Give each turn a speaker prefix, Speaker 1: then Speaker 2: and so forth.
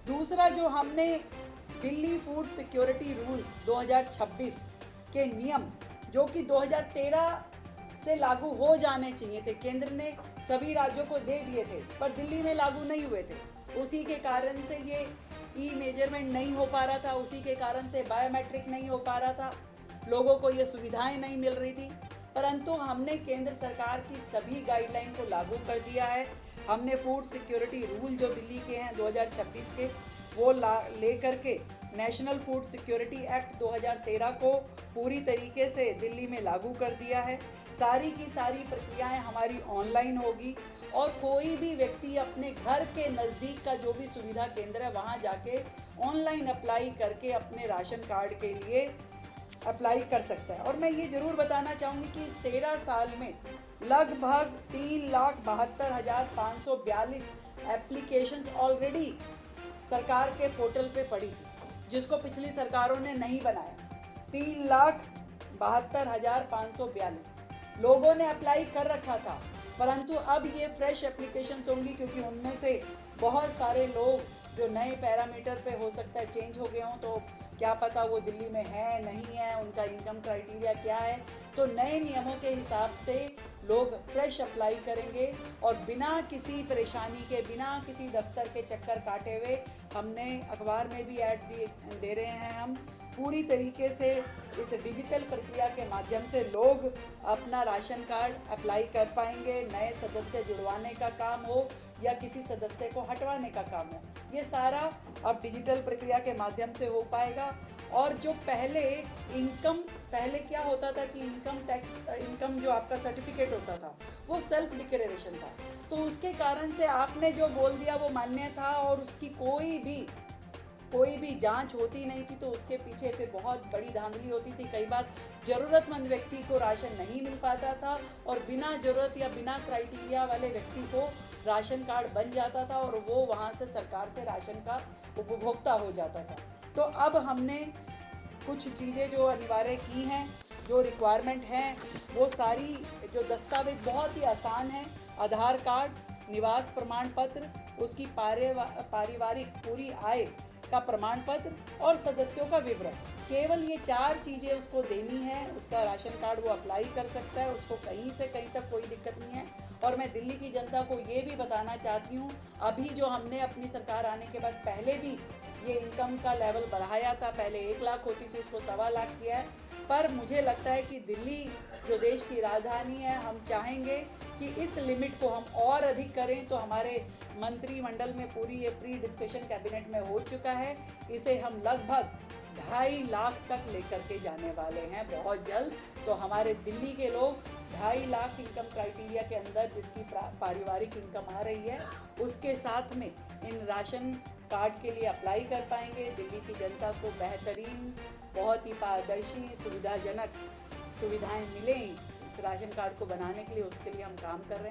Speaker 1: दूसरा, जो हमने दिल्ली फूड सिक्योरिटी रूल्स 2026 के नियम जो कि 2013 से लागू हो जाने चाहिए थे, केंद्र ने सभी राज्यों को दे दिए थे पर दिल्ली में लागू नहीं हुए थे। उसी के कारण से ये ई मेजरमेंट नहीं हो पा रहा था, उसी के कारण से बायोमेट्रिक नहीं हो पा रहा था, लोगों को ये सुविधाएं नहीं मिल रही थी। परंतु हमने केंद्र सरकार की सभी गाइडलाइन को लागू कर दिया है। हमने फूड सिक्योरिटी रूल जो दिल्ली के हैं 2026 के, वो ले करके नेशनल फूड सिक्योरिटी एक्ट 2013 को पूरी तरीके से दिल्ली में लागू कर दिया है। सारी की सारी प्रक्रियाएं हमारी ऑनलाइन होगी और कोई भी व्यक्ति अपने घर के नज़दीक का जो भी सुविधा केंद्र है वहां जाके ऑनलाइन अप्लाई करके अपने राशन कार्ड के लिए अप्लाई कर सकता है। और मैं ये ज़रूर बताना चाहूँगी कि इस 13 साल में लगभग 3,72,542 एप्लीकेशंस ऑलरेडी सरकार के पोर्टल पे पड़ी थी, जिसको पिछली सरकारों ने नहीं बनाया। 3,72,542 लोगों ने अप्लाई कर रखा था, परंतु अब ये फ्रेश एप्लीकेशंस होंगी, क्योंकि उनमें से बहुत सारे लोग जो नए पैरामीटर पे हो सकता है चेंज हो गए हों, तो क्या पता वो दिल्ली में है नहीं है, उनका इनकम क्राइटेरिया क्या है। तो नए नियमों के हिसाब से लोग फ्रेश अप्लाई करेंगे और बिना किसी परेशानी के, बिना किसी दफ्तर के चक्कर काटे हुए, हमने अखबार में भी ऐड दे रहे हैं, हम पूरी तरीके से इस डिजिटल प्रक्रिया के माध्यम से लोग अपना राशन कार्ड अप्लाई कर पाएंगे। नए सदस्य जुड़वाने का काम हो या किसी सदस्य को हटवाने का काम हो, ये सारा अब डिजिटल प्रक्रिया के माध्यम से हो पाएगा। और जो पहले क्या होता था कि इनकम जो आपका सर्टिफिकेट होता था वो सेल्फ डिक्लेरेशन था, तो उसके कारण से आपने जो बोल दिया वो मान्य था और उसकी कोई भी जांच होती नहीं थी, तो उसके पीछे फिर बहुत बड़ी धांधली होती थी। कई बार ज़रूरतमंद व्यक्ति को राशन नहीं मिल पाता था और बिना ज़रूरत या बिना क्राइटेरिया वाले व्यक्ति को राशन कार्ड बन जाता था और वो वहाँ से सरकार से राशन का उपभोक्ता हो जाता था। तो अब हमने कुछ चीज़ें जो अनिवार्य की हैं, जो रिक्वायरमेंट हैं, वो सारी जो दस्तावेज बहुत ही आसान है। आधार कार्ड, निवास प्रमाण पत्र, उसकी पारिवारिक पूरी आय का प्रमाण पत्र और सदस्यों का विवरण, केवल ये 4 चीज़ें उसको देनी है। उसका राशन कार्ड वो अप्लाई कर सकता है, उसको कहीं से कहीं तक कोई दिक्कत नहीं है। और मैं दिल्ली की जनता को ये भी बताना चाहती हूँ, अभी जो हमने अपनी सरकार आने के बाद पहले भी ये इनकम का लेवल बढ़ाया था, पहले 1 लाख होती थी, इसको 1.25 लाख किया है। पर मुझे लगता है कि दिल्ली जो देश की राजधानी है, हम चाहेंगे कि इस लिमिट को हम और अधिक करें। तो हमारे मंत्रिमंडल में पूरी ये प्री डिस्कशन कैबिनेट में हो चुका है, इसे हम लगभग 2.5 लाख तक लेकर के जाने वाले हैं बहुत जल्द। तो हमारे दिल्ली के लोग 2.5 लाख इनकम क्राइटेरिया के अंदर जिसकी पारिवारिक इनकम आ रही है, उसके साथ में इन राशन कार्ड के लिए अप्लाई कर पाएंगे। दिल्ली की जनता को बेहतरीन, बहुत ही पारदर्शी, सुविधाजनक सुविधाएं मिलें इस राशन कार्ड को बनाने के लिए, उसके लिए हम काम कर रहे हैं।